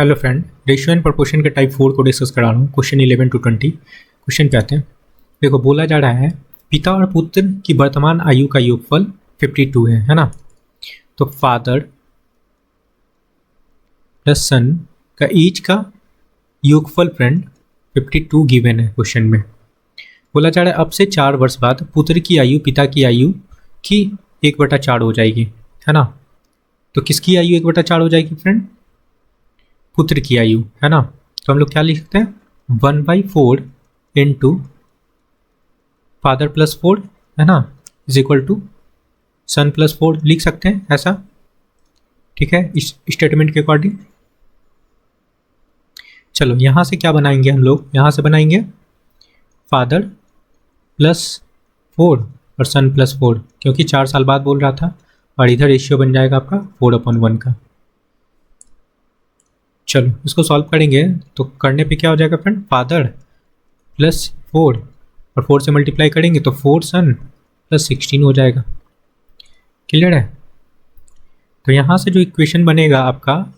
Hello friend, ratio and proportion के type 4 को discuss करा रहा हूँ। क्वेश्चन 11 to 20 क्वेश्चन पे आते हैं। देखो, बोला जा रहा है पिता और पुत्र की वर्तमान आयु का योगफल 52 है ना। तो फादर प्लस सन का एज का योगफल फ्रेंड 52 गिवन है क्वेश्चन में। बोला जा रहा है अब से 4 वर्ष बाद पुत्र की आयु पिता की आयु की 1/4 हो जाएगी, है ना। तो किसकी आयु 1/4 हो जाएगी फ्रेंड? पुत्र की आयु, है ना। तो हम लोग क्या लिख सकते हैं? 1/4 इंटू फादर प्लस 4, है ना, is equal to son plus 4 लिख सकते हैं ऐसा। ठीक है, इस स्टेटमेंट के अकॉर्डिंग। चलो यहाँ से क्या बनाएंगे हम लोग? यहाँ से बनाएंगे फादर प्लस 4 और सन प्लस 4, क्योंकि 4 साल बाद बोल रहा था। और इधर रेशियो बन जाएगा आपका 4/1 का। चलो इसको सॉल्व करेंगे तो करने पे क्या हो जाएगा फ्रेंड? फादर प्लस 4 और 4 से मल्टीप्लाई करेंगे तो 4 सन प्लस 16 हो जाएगा। क्लियर है? तो यहाँ से जो इक्वेशन बनेगा आपका,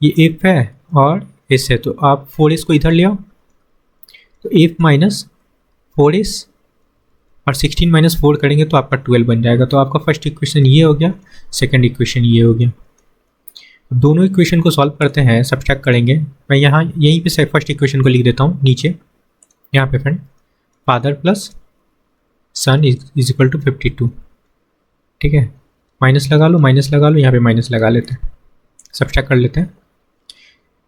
ये एफ है और एस है, तो आप 4s को इधर ले आओ। तो एफ माइनस 4s और 16 माइनस 4 करेंगे तो आपका 12 बन जाएगा। तो आपका फर्स्ट इक्वेशन ये हो गया, सेकंड इक्वेशन ये हो गया। दोनों इक्वेशन को सॉल्व करते हैं, सब्ट्रैक्ट करेंगे। मैं यहाँ यहीं पे फर्स्ट इक्वेशन को लिख देता हूँ नीचे, यहाँ पे friend. Father plus son is equal to 52। ठीक है, माइनस लगा लो, माइनस लगा लो, यहाँ पे माइनस लगा लेते हैं, सब्ट्रैक्ट कर लेते हैं।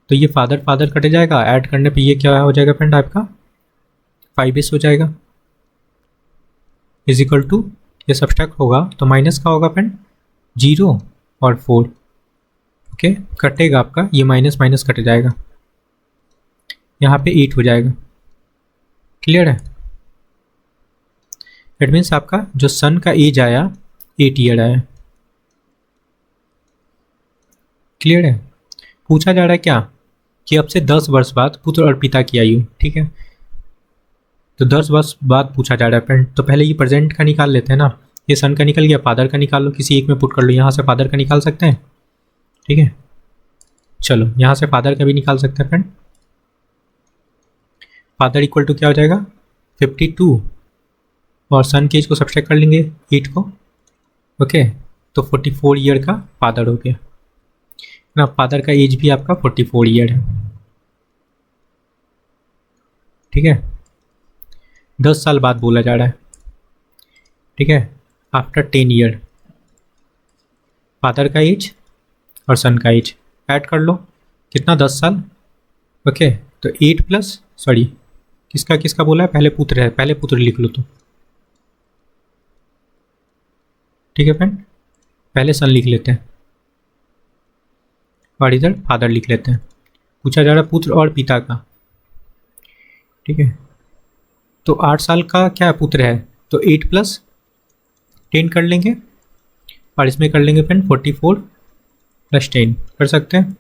तो ये फादर फादर कटे जाएगा, ऐड करने पे ये क्या हो जाएगा फ्रेंड? आपका 5s हो जाएगा, इज इक्वल टू, ये सब्ट्रैक्ट होगा तो माइनस का होगा फ्रेंड 0 और 4। ओके, कटेगा आपका, ये माइनस माइनस कट जाएगा, यहाँ पे 8 हो जाएगा। क्लियर है? इट मीन्स आपका जो सन का एज आया 8 ईयर आया। क्लियर है? पूछा जा रहा है क्या कि अब से 10 वर्ष बाद पुत्र और पिता की आयु। ठीक है, तो 10 वर्ष बाद पूछा जा रहा है फ्रेंड। तो पहले ये प्रेजेंट का निकाल लेते हैं ना। ये सन का निकल गया, फादर का निकाल लो, किसी एक में पुट कर लो। यहाँ से फादर का निकाल सकते हैं, ठीक है। चलो यहाँ से फादर का भी निकाल सकते हैं फ्रेंड। फादर इक्वल टू क्या हो जाएगा? 52 और सन के एज को सब्ट्रैक्ट कर लेंगे 8 को। ओके, तो 44 ईयर का फादर हो गया ना। फादर का एज भी आपका 44 ईयर है। ठीक है, 10 साल बाद बोला जा रहा है। ठीक है, आफ्टर 10 ईयर फादर का एज और सन का एज ऐड कर लो, कितना? 10 साल। ओके, तो 8 प्लस, सॉरी किसका किसका बोला है? पहले पुत्र है, पहले पुत्र लिख लो तो। ठीक है फ्रेंड, पहले सन लिख लेते हैं और इधर फादर लिख लेते हैं। पूछा जा रहा है पुत्र और पिता का। ठीक है, तो 8 साल का क्या पुत्र है, तो 8 प्लस 10 कर लेंगे और इसमें कर लेंगे फ्रेंड 44 प्लस 10 कर सकते हैं।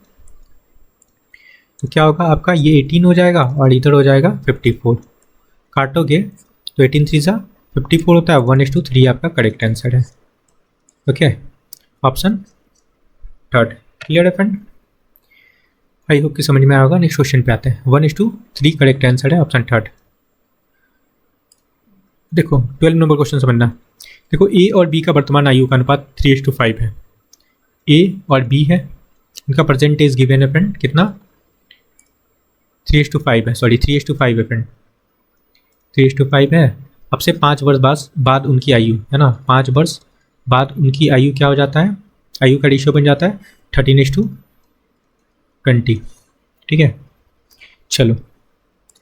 तो क्या होगा आपका? ये 18 हो जाएगा और इधर हो जाएगा 54। काटोगे तो 18 3 सा 54 होता है, 1:3 आपका करेक्ट आंसर है। Okay, option third. क्लियर है फ्रेंड? आई होप कि समझ में आया होगा। नेक्स्ट क्वेश्चन पे आते हैं। 1:3 करेक्ट आंसर है, ऑप्शन थर्ड। देखो 12 नंबर क्वेश्चन समझना। देखो, ए और बी का वर्तमान आयु का अनुपात 3:5 है। ए और बी है, इनका परसेंटेज गिवन है फ्रेंड, कितना? 3:5 है, सॉरी 3:5 है फ्रेंड, 3:5 है। अब से 5 वर्ष बाद उनकी आयु, है ना, 5 वर्ष बाद उनकी आयु क्या हो जाता है? आयु का रेशियो बन जाता है 13:20। ठीक है, चलो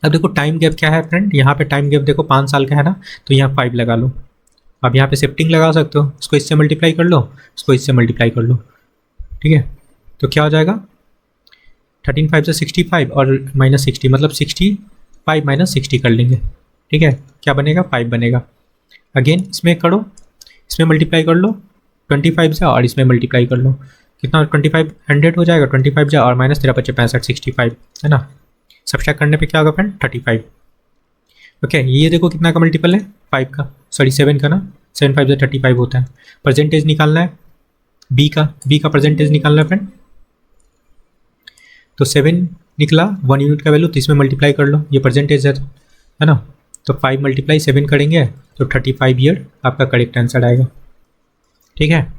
अब देखो टाइम गैप क्या है फ्रेंड। यहाँ पे टाइम गैप देखो 5 साल का है ना, तो यहाँ 5 लगा लो। अब यहाँ पे शिफ्टिंग लगा सकते हो, इसको इससे मल्टीप्लाई कर लो, इसको इससे मल्टीप्लाई कर लो। ठीक है, तो क्या हो जाएगा? 13 5 से 65 और माइनस 60, मतलब 65 माइनस 60 कर लेंगे। ठीक है, क्या बनेगा? 5 बनेगा। अगेन इसमें करो, इसमें मल्टीप्लाई कर लो 25 से और इसमें मल्टीप्लाई कर लो, कितना? 25 100 हो जाएगा, 25 जा और माइनस 13 × 5 = 65, है ना। सब्ट्रैक्ट करने पे क्या होगा फ्रेंड? 35। ओके, ये देखो कितना का मल्टीपल है? 5 का, सॉरी 7 का ना। 7 5 से 35 होता है। परसेंटेज निकालना है बी का परसेंटेज निकालना है फ्रेंड। तो 7 निकला 1 यूनिट का वैल्यू, तो इसमें मल्टीप्लाई कर लो, ये परसेंटेज है ना। तो 5 × 7 करेंगे तो 35 ईयर आपका करेक्ट आंसर आएगा। ठीक है,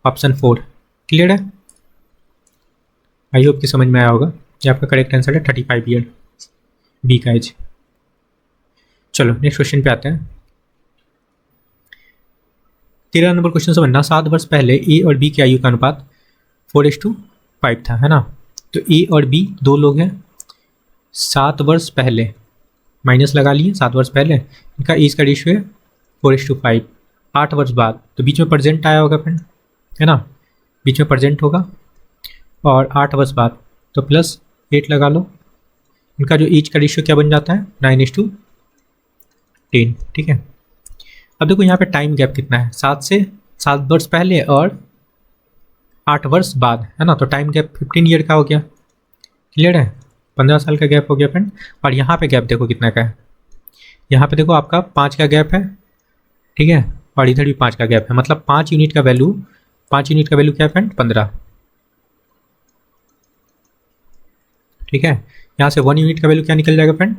ऑप्शन 4 क्लियर है। आई होप कि समझ में आया होगा। ये आपका करेक्ट आंसर है 35 ईयर, बी का एज। चलो नेक्स्ट क्वेश्चन पे आते हैं। 13 नंबर क्वेश्चन समझना। 7 वर्ष पहले ए और बी की आयु का अनुपात 4:5 था, है ना। तो ए और बी दो लोग हैं। 7 वर्ष पहले माइनस लगा लिए, 7 वर्ष पहले इनका एज का रेशियो है 4:5। 8 वर्ष बाद, तो बीच में प्रेजेंट आया होगा फ्रेंड, है ना, बीच में प्रेजेंट होगा। और 8 वर्ष बाद तो +8 लगा लो। इनका जो एज का रेशियो क्या बन जाता है 9:10। ठीक है, अब देखो यहाँ पे टाइम गैप कितना है, 7 वर्ष पहले और 8 वर्ष बाद, है ना। तो टाइम गैप 15 ईयर का हो गया। क्लियर है, 15 साल का गैप हो गया फ्रेंड। और यहाँ पे गैप देखो कितना का है, यहाँ पे देखो आपका 5 का गैप है। ठीक है, और इधर भी 5 का गैप है, मतलब 5 यूनिट का वैल्यू क्या है फ्रेंड 15। ठीक है, यहाँ से 1 यूनिट का वैल्यू क्या निकल जाएगा फ्रेंड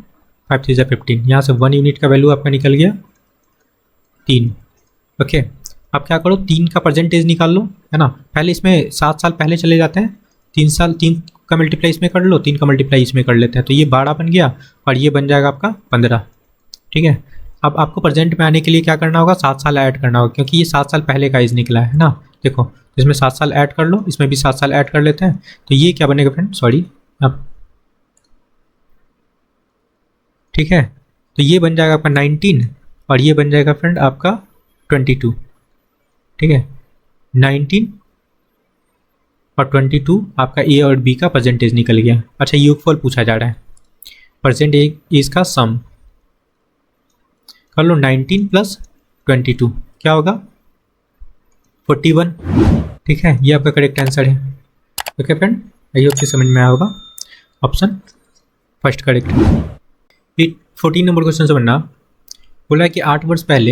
5 3 15। यहाँ से 1 यूनिट का वैल्यू आपका निकल गया 3। ओके, अब क्या करो 3 का परसेंटेज निकाल लो, है ना। पहले इसमें 7 साल पहले चले जाते हैं, 3 का मल्टीप्लाई इसमें कर लो, 3 का मल्टीप्लाई इसमें कर लेते हैं, तो ये 12 बन गया और ये बन जाएगा आपका 15। ठीक है, अब आपको प्रेजेंट में आने के लिए क्या करना होगा 7 साल ऐड करना होगा, क्योंकि ये 7 साल पहले का एज निकला है ना। देखो इसमें 7 साल ऐड कर लो, इसमें भी 7 साल ऐड कर लेते हैं, तो ये क्या बनेगा फ्रेंड, सॉरी अब, ठीक है, तो ये बन जाएगा आपका 19 और ये बन जाएगा फ्रेंड आपका 22। ठीक है, 19 और 22 आपका ए और बी का परसेंटेज निकल गया। अच्छा, योगफल पूछा जा रहा है, परसेंट एज का सम कर लो। 19 + 22 क्या होगा 41। ठीक है, ये आपका करेक्ट आंसर है। ओके फ्रेंड, आई होप से समझ में आया होगा। Option first correct. 14 number question समझना। बोला कि 8 वर्ष पहले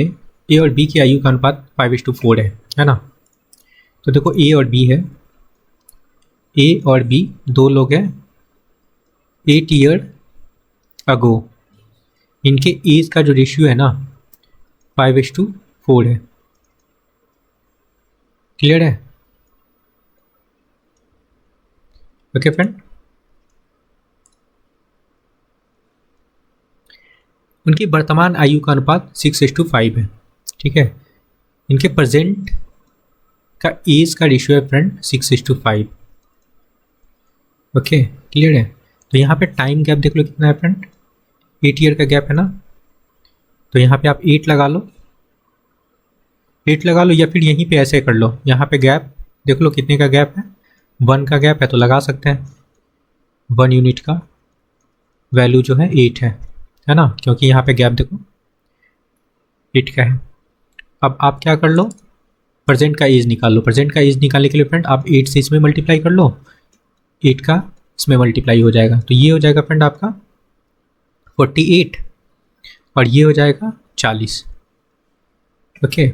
ए और बी की आयु का अनुपात 5:4 है ना। तो देखो ए और बी है, ए और बी दो लोग हैं। 8 ईयर अगो इनके एज का जो रेशियो है ना 5:4 है। क्लियर है। ओके फ्रेंड, उनकी वर्तमान आयु का अनुपात 6:5 है। ठीक है, इनके प्रेजेंट का एज का रेशियो है फ्रेंड 6:5। ओके क्लियर है। तो यहाँ पे टाइम गैप देख लो कितना है फ्रेंड, 8 ईयर का गैप है ना। तो यहाँ पे आप 8 लगा लो, 8 लगा लो, या फिर यहीं पे ऐसे कर लो। यहाँ पे गैप देख लो कितने का गैप है, 1 का गैप है, तो लगा सकते हैं 1 यूनिट का वैल्यू जो है 8 है ना, क्योंकि यहाँ पे गैप देखो 8 का है। अब आप क्या कर लो, प्रेजेंट का एज निकाल लो। प्रेजेंट का एज निकालने के लिए फ्रेंड आप 8 से इसमें मल्टीप्लाई कर लो, 8 का इसमें मल्टीप्लाई हो जाएगा, तो ये हो जाएगा फ्रेंड आपका 48 और ये हो जाएगा 40। ओके,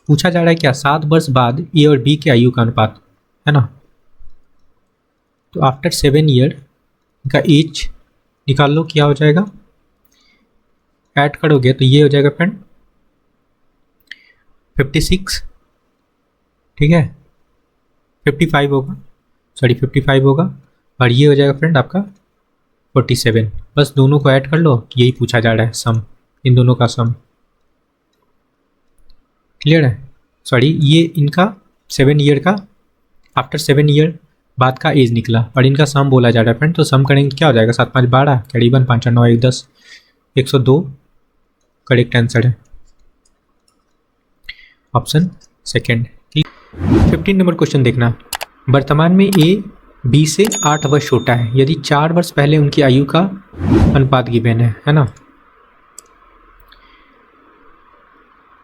पूछा जा रहा है क्या 7 वर्ष बाद ए और बी की आयु का अनुपात, है ना। तो आफ्टर 7 ईयर का एज निकाल लो, क्या हो जाएगा, ऐड करोगे तो ये हो जाएगा फ्रेंड 56। ठीक है, 55 होगा, सॉरी 55 होगा, और ये हो जाएगा फ्रेंड आपका 47। बस दोनों को ऐड कर लो, यही पूछा जा रहा है सम, इन दोनों का सम। क्लियर है। सॉरी, ये इनका 7 ईयर का आफ्टर 7 ईयर बाद का एज निकला और इनका सम बोला जा रहा है फ्रेंड। तो सम करेंगे क्या हो जाएगा 7 5 12, करीबन 5 9 1 10, 102 करेक्ट आंसर है। Option second. 15 नंबर क्वेश्चन देखना। वर्तमान में ए बी से 8 वर्ष छोटा है, यदि 4 वर्ष पहले उनकी आयु का अनुपात गिवन है ना।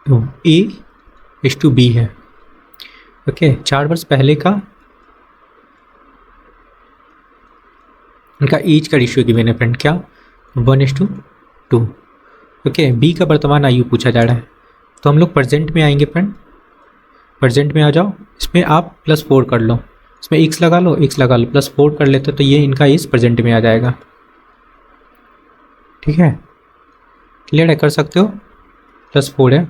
तो A:B है। ओके, 4 वर्ष पहले का उनका एज का रेशियो गिवन है फ्रेंड, क्या 1:2। ओके, बी का वर्तमान आयु पूछा जा रहा है, तो हम लोग प्रेजेंट में आएंगे फ्रेंड। प्रेजेंट में आ जाओ, इसमें आप +4 कर लो। इसमें x लगा लो, x लगा लो, प्लस 4 कर लेते तो ये इनका एज प्रेजेंट में आ जाएगा। ठीक है, क्लियर है, कर सकते हो। +4 है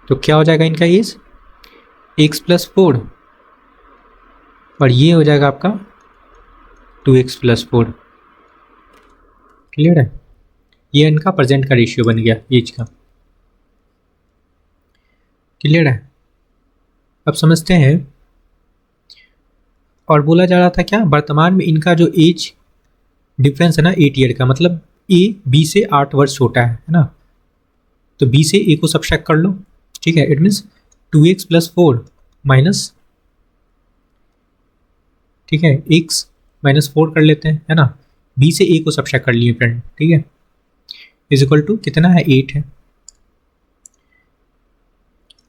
तो क्या हो जाएगा इनका एज x + 4 और ये हो जाएगा आपका 2x + 4। क्लियर है, ये इनका प्रेजेंट का रेशियो बन गया एज का। क्लियर है, अब समझते हैं। और बोला जा रहा था क्या, वर्तमान में इनका जो एज डिफरेंस है ना 8 ईयर का, मतलब ए बी से 8 वर्ष छोटा है ना, तो बी से ए को सब्ट्रैक्ट कर लो। ठीक है, इट मीन्स 2x + 4 माइनस, ठीक है, x - 4 कर लेते हैं, है ना, बी से ए को सब्ट्रैक्ट कर लिए फ्रेंड। ठीक है, इज इक्वल टू कितना है, 8 है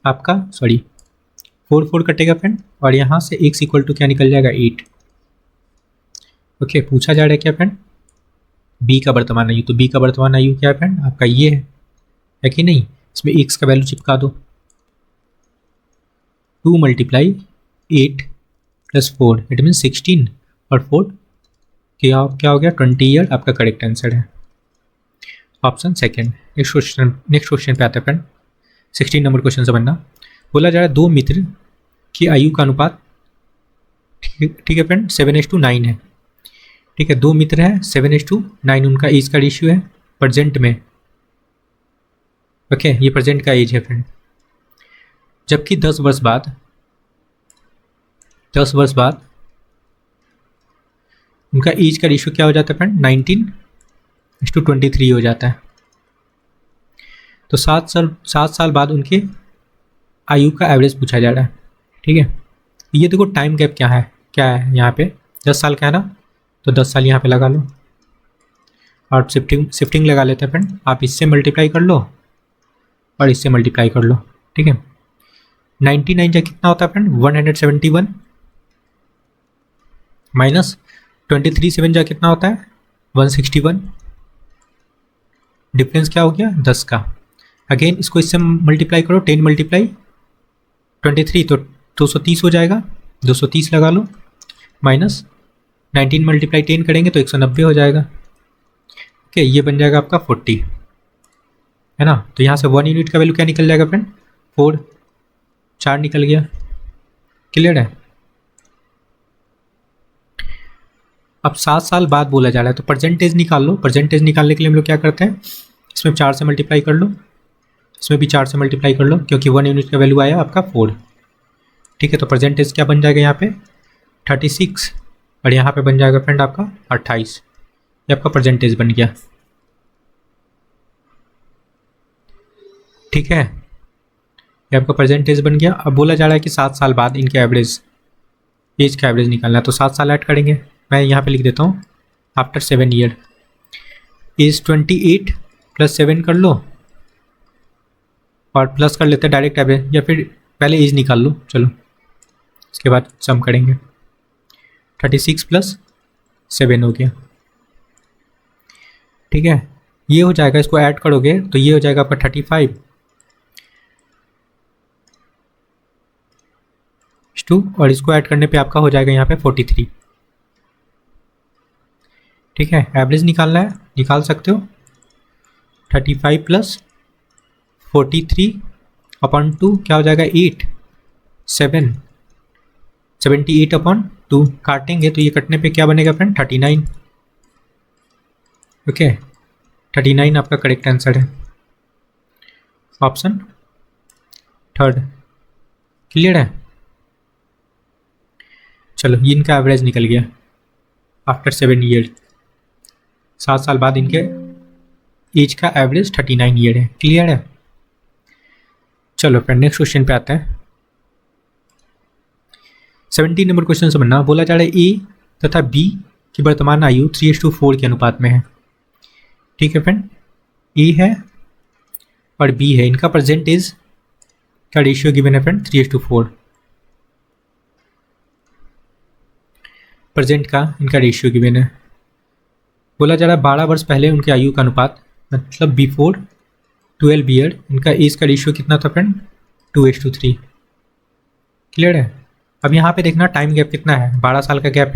आपका, सॉरी 4 कटेगा फ्रेंड, और यहाँ से x इक्वल टू क्या निकल जाएगा, 8। ओके, पूछा जा रहा है क्या फ्रेंड, b का वर्तमान आयु, तो b का वर्तमान आयु क्या है फ्रेंड, आपका ये है कि नहीं। इसमें x का वैल्यू चिपका दो, 2 × 8 + 4 इट मीन 16 और 4 क्या हो गया, 20 ईयर आपका करेक्ट आंसर है, ऑप्शन सेकेंड। नेक्स्ट क्वेश्चन पे आता है फ्रेंड, 16 नंबर क्वेश्चन से बनना। बोला जा रहा है दो मित्र की आयु का अनुपात, ठीक है फ्रेंड, 7:9 है। ठीक है, दो मित्र है, 7:9 उनका एज का रेशियो है प्रेजेंट में। ओके, ये प्रेजेंट का एज है फ्रेंड। जबकि 10 वर्ष बाद उनका एज का रेशियो क्या हो जाता है फ्रेंड, 19:23 हो जाता है। तो 7 साल बाद उनके आयु का एवरेज पूछा जा रहा है। ठीक है, ये देखो टाइम गैप क्या है यहाँ पे, 10 साल का है ना, तो 10 साल यहाँ पे लगा लो और शिफ्टिंग लगा लेते हैं फ्रेंड। आप इससे मल्टीप्लाई कर लो और इससे मल्टीप्लाई कर लो। ठीक है, 99 जा कितना होता है फ्रेंड, 171 माइनस 23 7 जा कितना होता है, 161। डिफरेंस क्या हो गया, 10 का। अगेन इसको इससे मल्टीप्लाई करो, 10 × 23 तो 230 हो जाएगा, 230 लगा लो, माइनस 19 × 10 करेंगे तो 190 हो जाएगा। ओके, ये बन जाएगा आपका 40, है ना। तो यहाँ से 1 यूनिट का वैल्यू क्या निकल जाएगा फ्रेंड, 4 निकल गया। क्लियर है। अब 7 साल बाद बोला जा रहा है तो परसेंटेज निकाल लो। परसेंटेज निकालने के लिए हम लोग क्या करते हैं, इसमें 4 से मल्टीप्लाई कर लो, इसमें भी 4 से मल्टीप्लाई कर लो, क्योंकि 1 यूनिट का वैल्यू आया आपका 4। ठीक है, तो परसेंटेज क्या बन जाएगा यहाँ पे 36 और यहाँ पे बन जाएगा फ्रेंड आपका 28। ये आपका परसेंटेज बन गया। ठीक है, ये आपका परसेंटेज बन गया। अब बोला जा रहा है कि 7 साल बाद इनके एवरेज एज का एवरेज निकालना है, तो 7 साल ऐड करेंगे। मैं यहाँ पे लिख देता हूँ आफ्टर 7 ईयर एज 28 + 7 कर लो और प्लस कर लेते हैं डायरेक्ट एवरेज, या फिर पहले एज निकाल लो, चलो इसके बाद सम करेंगे। 36 + 7 हो गया। ठीक है, ये हो जाएगा, इसको ऐड करोगे तो ये हो जाएगा आपका 35 2 और इसको ऐड करने पे आपका हो जाएगा यहाँ पे 43। ठीक है, एवरेज निकालना है, निकाल सकते हो। 35 + 43/2 क्या हो जाएगा 8 7 78/2 काटेंगे तो ये कटने पे क्या बनेगा फ्रेंड 39। ओके, 39 आपका करेक्ट आंसर है, ऑप्शन थर्ड। क्लियर है। चलो, ये इनका एवरेज निकल गया आफ्टर 7 ईयर। 7 साल बाद इनके एज का एवरेज 39 ईयर है। क्लियर है। चलो फ्रेंड, नेक्स्ट क्वेश्चन पे आता है। 17 नंबर क्वेश्चन समझना। बोला जा रहा है ए तथा बी की वर्तमान आयु 3:4 के अनुपात में है। ठीक है फ्रेंड, ए है और बी है, इनका परसेंटेज का रेशियो गिवन है फ्रेंड 3:4। प्रेजेंट का इनका रेशियो गिवन है। बोला जा रहा है 12 वर्ष पहले उनकी आयु का अनुपात, मतलब बिफोर 12 ईयर इनका एज का रेशियो कितना था फ्रेंड 2:3। क्लियर है। अब यहाँ पे देखना टाइम गैप कितना है, 12 साल का गैप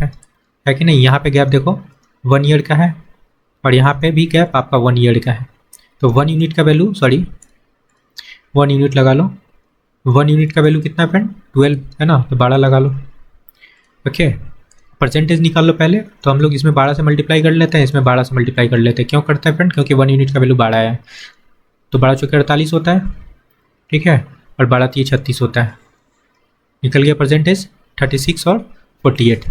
है कि नहीं। यहाँ पे गैप देखो 1 ईयर का है और यहाँ पे भी गैप आपका 1 ईयर का है। तो 1 यूनिट का वैल्यू 1 यूनिट लगा लो। 1 यूनिट का वैल्यू कितना फ्रेंड 12 है ना, तो 12 लगा लो। ओके, परसेंटेज निकाल लो पहले। तो हम लोग इसमें 12 से मल्टीप्लाई कर लेते हैं, इसमें 12 से मल्टीप्लाई कर लेते हैं। क्यों करते हैं फ्रेंड, क्योंकि 1 यूनिट का वैल्यू 12 है। तो 12 चौके 48 होता है, ठीक है, और 12 3 36 होता है। निकल गया परसेंटेज 36 और 48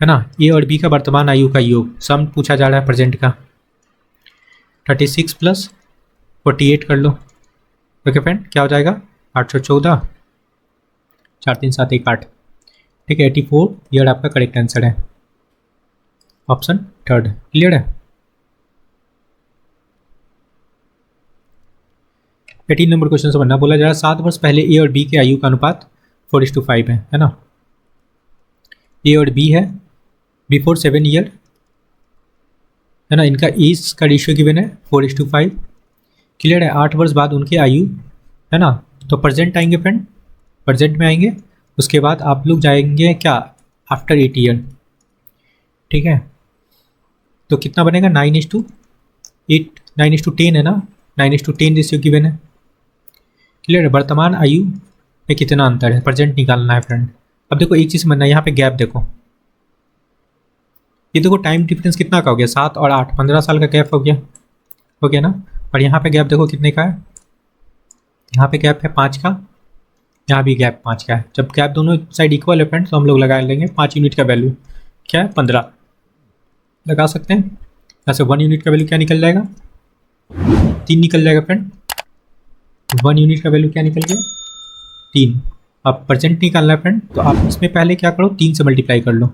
है ना। ए और बी का वर्तमान आयु का योग सम पूछा जा रहा है प्रेजेंट का। 36 प्लस 48 कर लो। ओके फ्रेंड, क्या हो जाएगा 814, 4 3 7 1 8, ठीक है। 84 ईयर आपका करेक्ट आंसर है, ऑप्शन थर्ड। क्लियर है। 18 नंबर क्वेश्चन से बनना बोला जा रहा है 7 वर्ष पहले ए और बी के आयु का अनुपात 4:5 है ना। ए और बी है बिफोर 7 ईयर है ना, इनका एज का रेशियो गिवन है 4:5। क्लियर है। 8 वर्ष बाद उनके आयु है ना, तो प्रेजेंट आएंगे फ्रेंड, प्रेजेंट में आएंगे। उसके बाद आप लोग जाएंगे क्या आफ्टर 8 ईयर, ठीक है। तो कितना बनेगा 9:8, 9:10 है ना, 9:10 रेशियो गिवन है। क्लियर है। वर्तमान आयु में कितना अंतर है, प्रेजेंट निकालना है फ्रेंड। अब देखो एक चीज़ बनना है, यहाँ पे गैप देखो, ये देखो टाइम डिफरेंस कितना का हो गया 7 और 8, 15 साल का गैप हो गया ना। और यहाँ पे गैप देखो कितने का है, यहाँ पे गैप है 5 का, यहाँ भी गैप 5 का है। जब गैप दोनों साइड इक्वल है फ्रेंड तो हम लोग लगा लेंगे 5 यूनिट का वैल्यू क्या है 15 लगा सकते हैं। ऐसे 1 यूनिट का वैल्यू क्या निकल जाएगा 3 निकल जाएगा फ्रेंड। 1 यूनिट का वैल्यू क्या निकल गया 3। अब परसेंट निकालना है फ्रेंड, तो आप इसमें पहले क्या करो 3 से मल्टीप्लाई कर लो,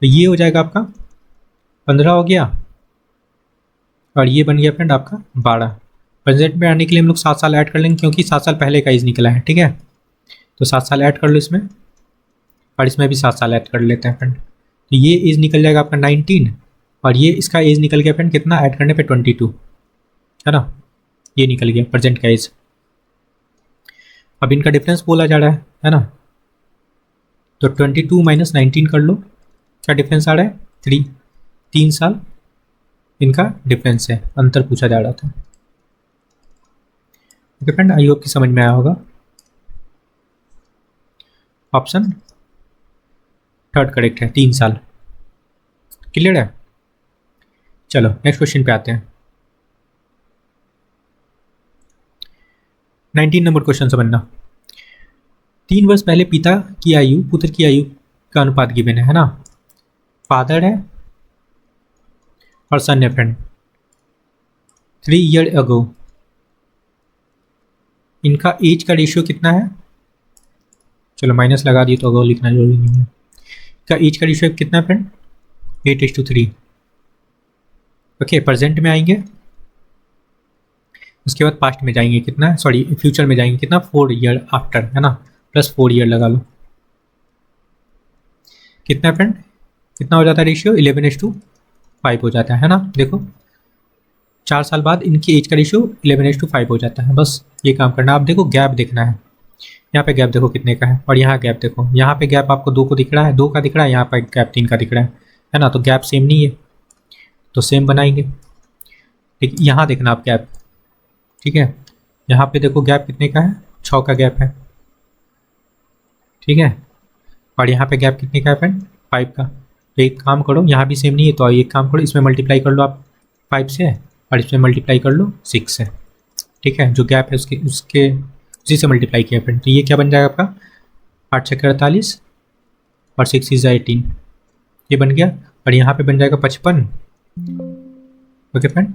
तो ये हो जाएगा आपका 15 हो गया और ये बन गया फ्रेंड आपका 12। प्रेजेंट में आने के लिए हम लोग 7 साल ऐड कर लेंगे क्योंकि 7 साल पहले का एज निकला है, ठीक है। तो 7 साल ऐड कर लो इसमें और इसमें भी 7 साल ऐड कर लेते हैं फ्रेंड। तो ये एज निकल जाएगा आपका 19 और ये इसका एज निकल गया फ्रेंड कितना ऐड करने पे 22 है ना, ये निकल गया प्रेजेंट का एज। अब इनका डिफरेंस बोला जा रहा है ना, तो 22 माइनस 19 कर लो, क्या डिफरेंस आ रहा है 3 साल इनका डिफरेंस है, अंतर पूछा जा रहा था। ओके फ्रेंड, आई होप कि समझ में आया होगा। ऑप्शन थर्ड करेक्ट है 3 साल। क्लियर है। चलो नेक्स्ट क्वेश्चन पे आते हैं। 19 नंबर क्वेश्चन समझना। 3 वर्ष पहले पिता की आयु पुत्र की आयु का अनुपात गिवन है ना। फादर है और सन है फ्रेंड। 3 ईयर अगो इनका एज का रेशियो कितना है, चलो माइनस लगा दिए तो अगो लिखना जरूरी नहीं है। इसका एज का रेशियो कितना है फ्रेंड 8:3। ओके, प्रेजेंट में आएंगे, उसके बाद पास्ट में जाएंगे कितना, सॉरी फ्यूचर में जाएंगे कितना 4 ईयर आफ्टर है ना, प्लस 4 ईयर लगा लो। कितना फ्रेंड कितना हो जाता है रेशियो 11:5 हो जाता है ना। देखो 4 साल बाद इनकी एज का रेशियो 11:5 हो जाता है। बस ये काम करना। आप देखो गैप देखना है, यहाँ पे गैप देखो कितने का है और यहाँ गैप देखो, यहाँ पे गैप आपको 2 को दिख रहा है, 2 का दिख रहा है, यहाँ पे गैप 3 का दिख रहा है ना। तो गैप सेम नहीं है तो सेम बनाएंगे। ठीक, यहाँ देखना आप गैप, ठीक है। यहाँ पे देखो गैप कितने का है 6 का गैप है, ठीक है। और यहाँ पे गैप कितने का है फ्रेंड 5 का। तो एक काम करो, यहाँ भी सेम नहीं है तो एक काम करो इसमें मल्टीप्लाई कर लो आप 5 से और इसमें मल्टीप्लाई कर लो 6 से, ठीक है। जो गैप है उसके उसी से मल्टीप्लाई किया फ्रेंड। तो ये क्या बन जाएगा आपका 8 6 48 और 6 इज 18, ये बन गया। और यहाँ पे बन जाएगा 55, ओके फ्रेंड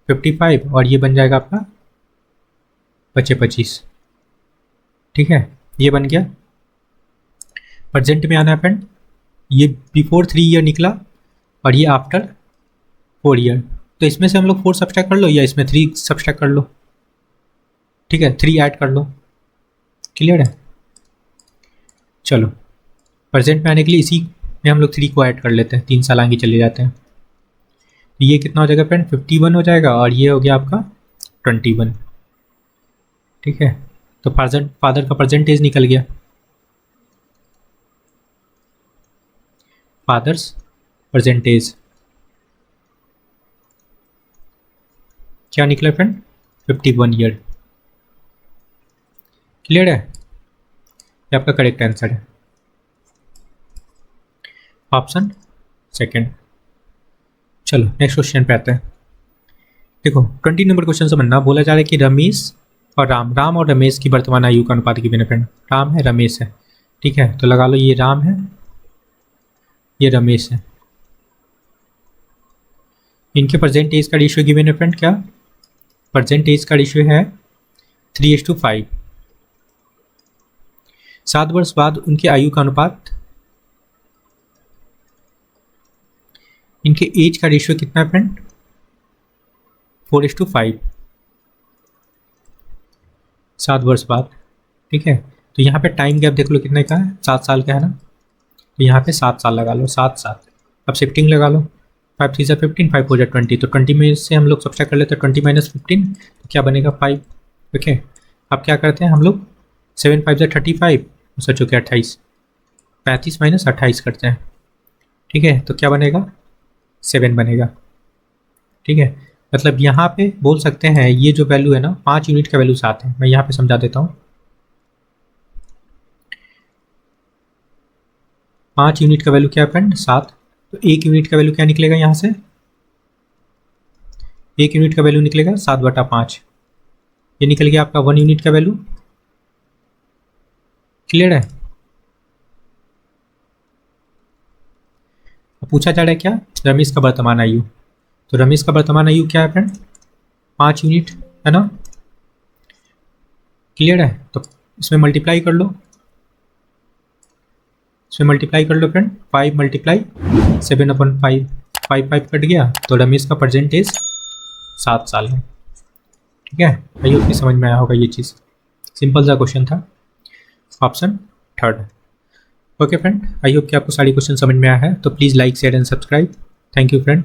55 और ये बन जाएगा आपका 25, ठीक है। ये बन गया। प्रेजेंट में आना है फ्रेंड, ये बिफोर 3 ईयर निकला और ये आफ्टर 4 ईयर। तो इसमें से हम लोग 4 सब्सट्रैक्ट कर लो या इसमें 3 सब्सट्रैक्ट कर लो, ठीक है, 3 ऐड कर लो। क्लियर है। चलो प्रेजेंट में आने के लिए इसी में हम लोग 3 को ऐड कर लेते हैं, 3 साल आगे चले जाते हैं। तो ये कितना हो जाएगा फ्रेंड 51 हो जाएगा और ये हो गया आपका 21, ठीक है। तो फादर का प्रेजेंट एज निकल गया, फादर्स प्रेजेंट एज क्या निकला फ्रेंड, 51 ईयर। क्लियर है, ये आपका करेक्ट आंसर है, ऑप्शन सेकंड। चलो नेक्स्ट क्वेश्चन पे आते हैं। देखो 20 नंबर क्वेश्चन समझना, बोला जा रहा है कि रमेश और राम और रमेश की वर्तमान आयु का अनुपात की बिना फ्रेंड, राम है रमेश है, ठीक है, तो लगा लो ये राम है ये रमेश है, इनके प्रेजेंट एज का रेशियो गिवन है फ्रेंड, क्या प्रेजेंट एज का रेशियो है 3:5। 7 वर्ष बाद उनकी आयु का अनुपात, इनके एज का रेशियो कितना है फ्रेंड, 4:5, 7 वर्ष बाद, ठीक है। तो यहाँ पे टाइम गैप देख लो कितने का है, 7 साल का है ना, तो यहाँ पे 7 साल लगा लो, 7 अब शिफ्टिंग लगा लो, 5 3 15, 5 4 20, तो 20 में से हम लोग सब्ट्रैक्ट कर लेते हैं 20 - 15, तो क्या बनेगा 5, ओके। अब क्या करते हैं हम लोग, 7 5 35, सोचो कि 28, 35 - 28 करते हैं, ठीक है, तो क्या बनेगा 7 बनेगा, ठीक है। मतलब यहाँ पे बोल सकते हैं ये जो वैल्यू है ना, 5 यूनिट का वैल्यू 7 है, मैं यहाँ पे समझा देता हूँ। 5 यूनिट का वैल्यू क्या है फ्रेंड, 7, तो 1 यूनिट का वैल्यू क्या निकलेगा यहाँ से, 1 यूनिट का वैल्यू निकलेगा 7/5, ये निकल गया आपका 1 यूनिट का वैल्यू। क्लियर है, पूछा जा रहा है क्या, रमेश का वर्तमान आयु, तो रमेश का वर्तमान आयु क्या है फ्रेंड, 5 यूनिट है ना। क्लियर है, तो इसमें मल्टीप्लाई कर लो, इसमें मल्टीप्लाई कर लो फ्रेंड, 5 × 7/5, 5 कट गया, तो रमेश का प्रेजेंट एज 7 साल है, ठीक है। आई होप समझ में आया होगा ये चीज़, सिंपल सा क्वेश्चन था, option third. Okay friend, I hope कि आपको सारी क्वेश्चन समझ में आया है, तो please like share and subscribe, thank you friend.